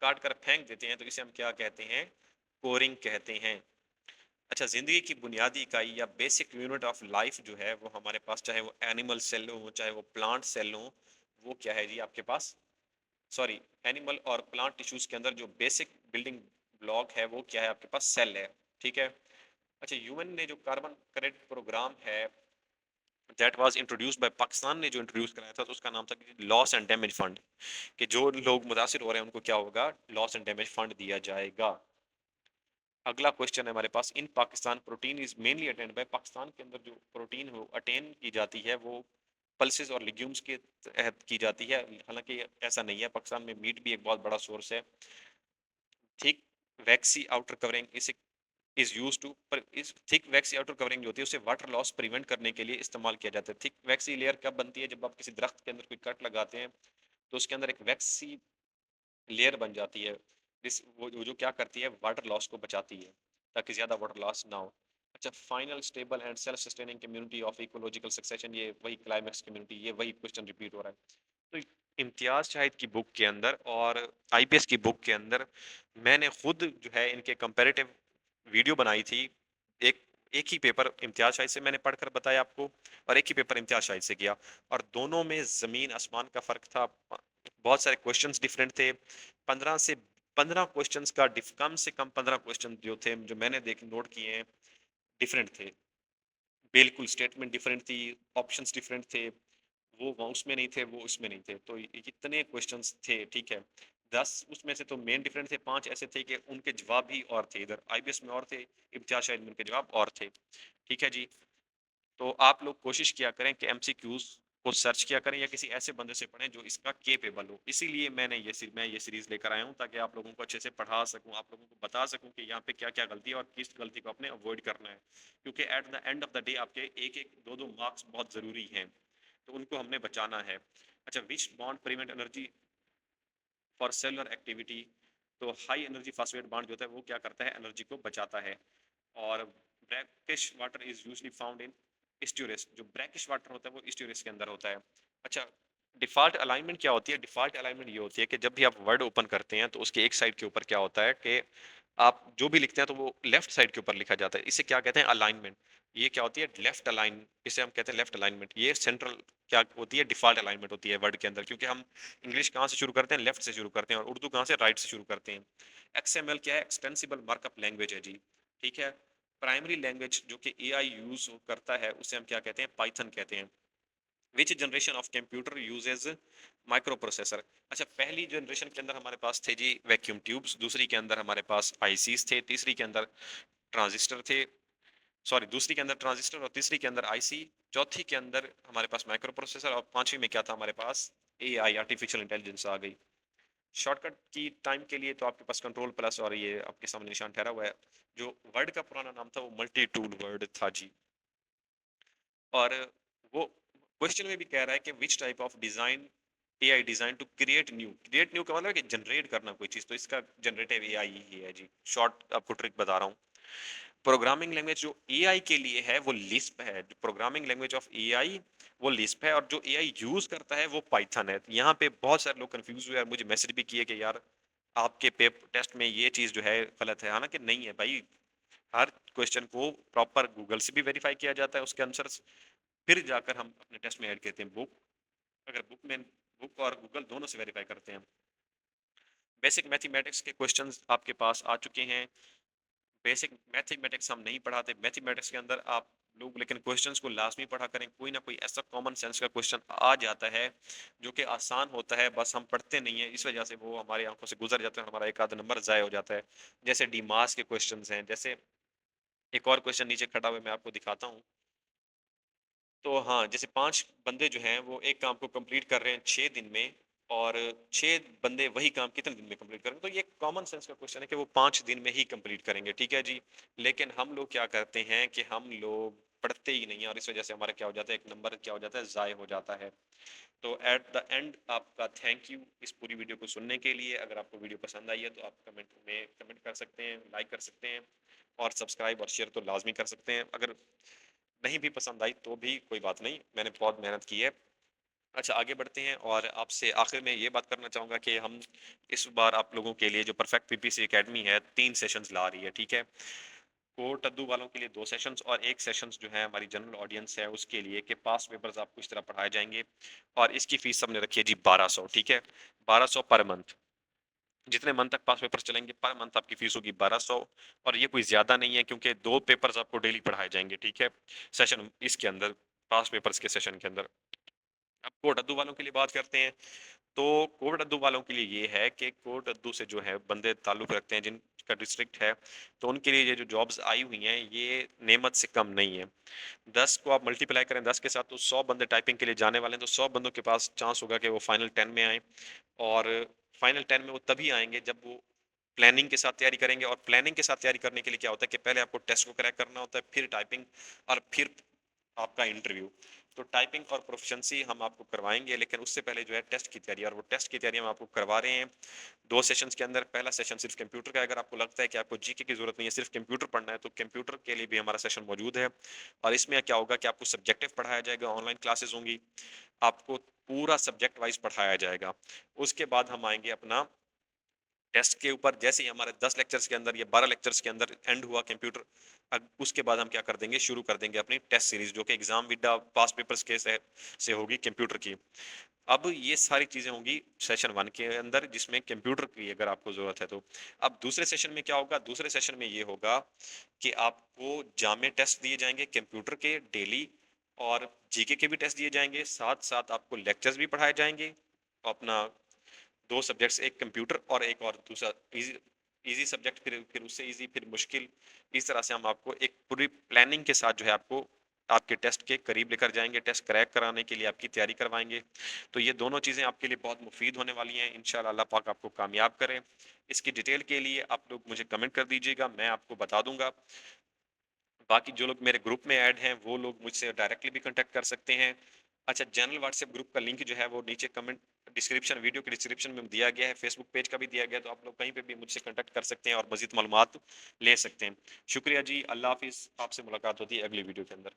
Speaker 1: काट कर फेंक देते हैं, तो इसे हम क्या कहते हैं? कोरिंग कहते हैं। अच्छा, जिंदगी की बुनियादी इकाई या बेसिक यूनिट ऑफ लाइफ जो है वो हमारे पास, चाहे वो एनिमल सेल हो चाहे वो प्लांट सेल हो, वो क्या है जी आपके पास? सॉरी, एनिमल और प्लांट टिश्यूज के अंदर जो बेसिक बिल्डिंग ब्लॉक है वो क्या है आपके पास? सेल है, ठीक है। अच्छा, यूएन ने जो कार्बन क्रेडिट प्रोग्राम है that was introduced by Pakistan ने जो इंट्रोड्यूस कराया था, तो उसका नाम था लॉस एंड डैमेज फंड, कि जो लोग मुतासिर हो रहे हैं उनको क्या होगा? लॉस एंड डैमेज फंड दिया जाएगा। अगला क्वेश्चन है हमारे पास, in Pakistan protein is mainly attend by, Pakistan के अंदर जो प्रोटीन हो अटेन की जाती है वो पल्सेस और लिग्यूम्स के तहत की जाती है। हालांकि ऐसा नहीं है, पाकिस्तान में मीट भी एक बहुत बड़ा सोर्स है। Thick waxy outer covering is use to, पर इस थिक वैक्सी आउटर कवरिंग जो होती है उसे वाटर लॉस प्रिवेंट करने के लिए इस्तेमाल किया जाता है। थिक वैक्सी लेयर कब बनती है? जब आप किसी दरख्त के अंदर कोई कट लगाते हैं तो उसके अंदर एक वैक्सी लेयर बन जाती है। वो जो क्या करती है? वाटर लॉस को बचाती है ताकि ज्यादा वाटर लॉस ना हो। अच्छा, final stable and self sustaining community of ecological succession, ये वही क्लाइमेक्स कम्युनिटी, ये वही क्वेश्चन रिपीट हो रहा है। तो इम्तियाज शाहिद की बुक के अंदर और आईपीएस की बुक के अंदर मैंने खुद जो है इनके कंपैरेटिव वीडियो बनाई थी। एक एक ही पेपर इम्तियाज शाहिद से मैंने पढ़कर बताया आपको, और एक ही पेपर इम्तियाज शाहिद से किया, और दोनों में जमीन आसमान का फर्क था। बहुत सारे क्वेश्चंस डिफरेंट थे। 15 क्वेश्चंस का कम से कम 15 क्वेश्चन जो थे जो मैंने देख नोट किए हैं डिफरेंट थे। बिल्कुल स्टेटमेंट डिफरेंट थी, ऑप्शंस डिफरेंट थे, वो उसमें नहीं थे, वो उसमें नहीं थे, तो इतने क्वेश्चंस थे, ठीक है। 10 उसमें से तो मेन डिफरेंट थे, 5 ऐसे थे कि उनके जवाब ही और थे, इधर आईबीएस में और थे, इम्तियाज शायद में उनके जवाब और थे, ठीक है जी। तो आप लोग कोशिश किया करें कि एमसीक्यूज को सर्च किया करें या किसी ऐसे बंदे से पढ़ें जो इसका केपेबल हो। इसीलिए मैं ये सीरीज लेकर आया हूँ ताकि आप लोगों को अच्छे से पढ़ा सकूँ, आप लोगों को बता सकूँ कि यहाँ पे क्या क्या गलती है और किस गलती को आपने अवॉइड करना है, क्योंकि at the end of the day आपके एक एक दो दो मार्क्स बहुत ज़रूरी हैं, तो उनको हमने बचाना है। अच्छा, विच bond prevent energy for cellular activity? तो हाई एनर्जी फास्फेट बॉन्ड जो होता है वो क्या करता है? एनर्जी को बचाता है। और brackish water is usually found in estuaries, जो ब्रैकिश वाटर होता है वो स्ट्यूरेस के अंदर होता है। अच्छा, डिफॉल्ट अलाइनमेंट क्या होती है? डिफॉल्ट अलाइनमेंट ये होती है कि जब भी आप वर्ड ओपन करते हैं तो उसके एक साइड के ऊपर क्या होता है कि आप जो भी लिखते हैं तो वो लेफ्ट साइड के ऊपर लिखा जाता है, इसे क्या कहते हैं? अलाइनमेंट। ये क्या होती है? लेफ्ट अलाइन, इसे हम कहते हैं लेफ्ट अलाइनमेंट। ये सेंट्रल क्या होती है? डिफॉल्ट अलाइनमेंट होती है वर्ड के अंदर, क्योंकि हम इंग्लिश कहाँ से शुरू करते हैं? लेफ्ट से शुरू करते हैं, और उर्दू कहाँ से? राइट से शुरू करते हैं। एक्सएमएल क्या है? एक्सटेंसिबल मार्कअप लैंग्वेज है जी, ठीक है। प्राइमरी लैंग्वेज जो कि एआई यूज करता है उसे हम क्या कहते हैं? पाइथन कहते हैं। Which generation of computer uses microprocessor? अच्छा, पहली जनरेशन के अंदर हमारे पास थे जी वैक्यूम ट्यूब्स, दूसरी के अंदर हमारे पास आईसीस थे, तीसरी के अंदर ट्रांजिस्टर थे, सॉरी दूसरी के अंदर ट्रांजिस्टर और तीसरी के अंदर आईसी, चौथी के अंदर हमारे पास माइक्रो प्रोसेसर, और पांचवी में क्या था हमारे पास? एआई, आर्टिफिशियल इंटेलिजेंस आ गई। शॉर्टकट की टाइम के लिए तो आपके पास कंट्रोल प्लस और ये आपके सामने निशान ठहरा हुआ है। जो वर्ड का पुराना नाम था वो मल्टी टूल वर्ड था जी। और वो क्वेश्चन में भी कह रहा है कि which type of design AI design to create new का मतलब है कि जनरेट करना कोई चीज, तो इसका जनरेटिव एआई ही है जी। शॉर्ट आपको ट्रिक बता रहा हूँ। प्रोग्रामिंग लैंग्वेज जो एआई के लिए है वो लिस्प है, प्रोग्रामिंग लैंग्वेज ऑफ एआई वो लिस्प है, और जो एआई यूज करता है वो पाइथन है। यहाँ पे बहुत सारे लोग कंफ्यूज हुए और मुझे मैसेज भी किए कि यार आपके पेपर टेस्ट में ये चीज़ जो है गलत है, हालाँकि नहीं है भाई। हर क्वेश्चन को प्रॉपर गूगल से भी वेरीफाई किया जाता है, उसके आंसर्स, फिर जाकर हम अपने टेस्ट में ऐड करते हैं बुक। अगर बुक और गूगल दोनों से वेरीफाई करते हैं। बेसिक मैथमेटिक्स के क्वेश्चंस आपके पास आ चुके हैं। बेसिक मैथमेटिक्स हम नहीं पढ़ाते, मैथमेटिक्स के अंदर आप लोग लेकिन क्वेश्चंस को लाजमी पढ़ा करें। कोई ना कोई ऐसा कॉमन सेंस का क्वेश्चन आ जाता है जो कि आसान होता है, बस हम पढ़ते नहीं है, इस वजह से वो हमारी आंखों से गुजर जाता है, हमारा एक आधा नंबर ज़ाय हो जाता है। जैसे डी मास के क्वेश्चंस हैं, जैसे एक और क्वेश्चन नीचे खड़ा हुआ है, मैं आपको दिखाता हूँ। तो हाँ, जैसे 5 बंदे जो हैं वो एक काम को कंप्लीट कर रहे हैं 6 दिन में, और 6 बंदे वही काम कितने दिन में कंप्लीट करेंगे? तो ये कॉमन सेंस का क्वेश्चन है कि वो 5 दिन में ही कंप्लीट करेंगे, ठीक है जी। लेकिन हम लोग क्या करते हैं कि हम लोग पढ़ते ही नहीं है, और इस वजह से हमारा क्या हो जाता है, एक नंबर क्या हो जाता है, ज़ाय हो जाता है। तो एट द एंड आपका थैंक यू इस पूरी वीडियो को सुनने के लिए। अगर आपको वीडियो पसंद आई है तो आप कमेंट में कमेंट कर सकते हैं, लाइक कर सकते हैं, और सब्सक्राइब और शेयर तो लाजमी कर सकते हैं। अगर नहीं भी पसंद आई तो भी कोई बात नहीं, मैंने बहुत मेहनत की है। अच्छा, आगे बढ़ते हैं, और आपसे आखिर में ये बात करना चाहूँगा कि हम इस बार आप लोगों के लिए जो परफेक्ट पीपीसी एकेडमी है 3 सेशंस ला रही है, ठीक है। कोर टद्दू वालों के लिए 2 सेशंस, और 1 सेशंस जो है हमारी जनरल ऑडियंस है उसके लिए, कि पास पेपर्स आपको इस तरह पढ़ाए जाएंगे। और इसकी फीस हमने रखी है जी 1200, ठीक है। 1200 पर मंथ। जितने मंथ तक पास पेपर्स चलेंगे पर मंथ आपकी फीस होगी 1200। और ये कोई ज़्यादा नहीं है, क्योंकि 2 पेपर्स आपको डेली पढ़ाए जाएंगे, ठीक है, सेशन इसके अंदर, पास पेपर्स के सेशन के अंदर। अब कोड अद्दू वालों के लिए बात करते हैं। तो कोड अद्दू वालों के लिए ये है कि कोड अद्दू से जो है बंदे ताल्लुक़ रखते हैं जिनका डिस्ट्रिक्ट है, तो उनके लिए ये जो जॉब्स आई हुई हैं ये नेमत से कम नहीं है। 10 को आप मल्टीप्लाई करें 10 के साथ, तो 100 बंदे टाइपिंग के लिए जाने वाले हैं, तो 100 बंदों के पास चांस होगा कि वो फाइनल 10 में आएँ। और फाइनल 10 में वो तभी आएँगे जब वो प्लानिंग के साथ तैयारी करेंगे। और प्लानिंग के साथ तैयारी करने के लिए क्या होता है कि पहले आपको टेस्ट को क्रैक करना होता है, फिर टाइपिंग, और फिर आपका इंटरव्यू। तो टाइपिंग और प्रोफिशिएंसी हम आपको करवाएंगे, लेकिन उससे पहले जो है टेस्ट की तैयारी, और वो टेस्ट की तैयारी हम आपको करवा रहे हैं 2 सेशंस के अंदर। पहला सेशन सिर्फ कंप्यूटर का है, अगर आपको लगता है कि आपको जीके की जरूरत नहीं है, सिर्फ कंप्यूटर पढ़ना है, तो कंप्यूटर के लिए भी हमारा सेशन मौजूद है। और इसमें क्या होगा कि आपको सब्जेक्टिव पढ़ाया जाएगा, ऑनलाइन क्लासेस होंगी, आपको पूरा सब्जेक्ट वाइज पढ़ाया जाएगा। उसके बाद हम आएंगे अपना टेस्ट के ऊपर। जैसे ही हमारे 10 लेक्चर्स के अंदर या 12 लेक्चर्स के अंदर एंड हुआ कंप्यूटर, उसके बाद हम क्या कर देंगे, शुरू कर देंगे अपनी टेस्ट सीरीज, जो कि एग्जाम विद पास पेपर्स के से होगी कंप्यूटर की। अब ये सारी चीजें होंगी सेशन 1 के अंदर, जिसमें कंप्यूटर की अगर आपको जरूरत है तो। अब दूसरे सेशन में क्या होगा, दूसरे सेशन में ये होगा कि आपको जामे टेस्ट दिए जाएंगे कंप्यूटर के डेली, और जीके के भी टेस्ट दिए जाएंगे, साथ साथ आपको लेक्चर्स भी पढ़ाए जाएंगे। अपना 2 सब्जेक्ट्स, एक कंप्यूटर और एक और दूसरा इजी इजी सब्जेक्ट, फिर उससे इजी, फिर मुश्किल। इस तरह से हम आपको एक पूरी प्लानिंग के साथ जो है आपको आपके टेस्ट के करीब लेकर जाएंगे, टेस्ट क्रैक कराने के लिए आपकी तैयारी करवाएंगे। तो ये दोनों चीज़ें आपके लिए बहुत मुफीद होने वाली हैं, इंशाल्लाह अल्लाह पाक आपको कामयाब करें। इसकी डिटेल के लिए आप लोग मुझे कमेंट कर दीजिएगा, मैं आपको बता दूंगा। बाकी जो लोग मेरे ग्रुप में ऐड हैं वो लोग मुझसे डायरेक्टली भी कांटेक्ट कर सकते हैं। अच्छा, जनरल व्हाट्सएप ग्रुप का लिंक जो है वो नीचे कमेंट डिस्क्रिप्शन, वीडियो के डिस्क्रिप्शन में दिया गया है, फेसबुक पेज का भी दिया गया है, तो आप लोग कहीं पे भी मुझसे कांटेक्ट कर सकते हैं और मजीद मालूमात ले सकते हैं। शुक्रिया जी, अल्लाह हाफिज़। आपसे मुलाकात होती है अगली वीडियो के अंदर।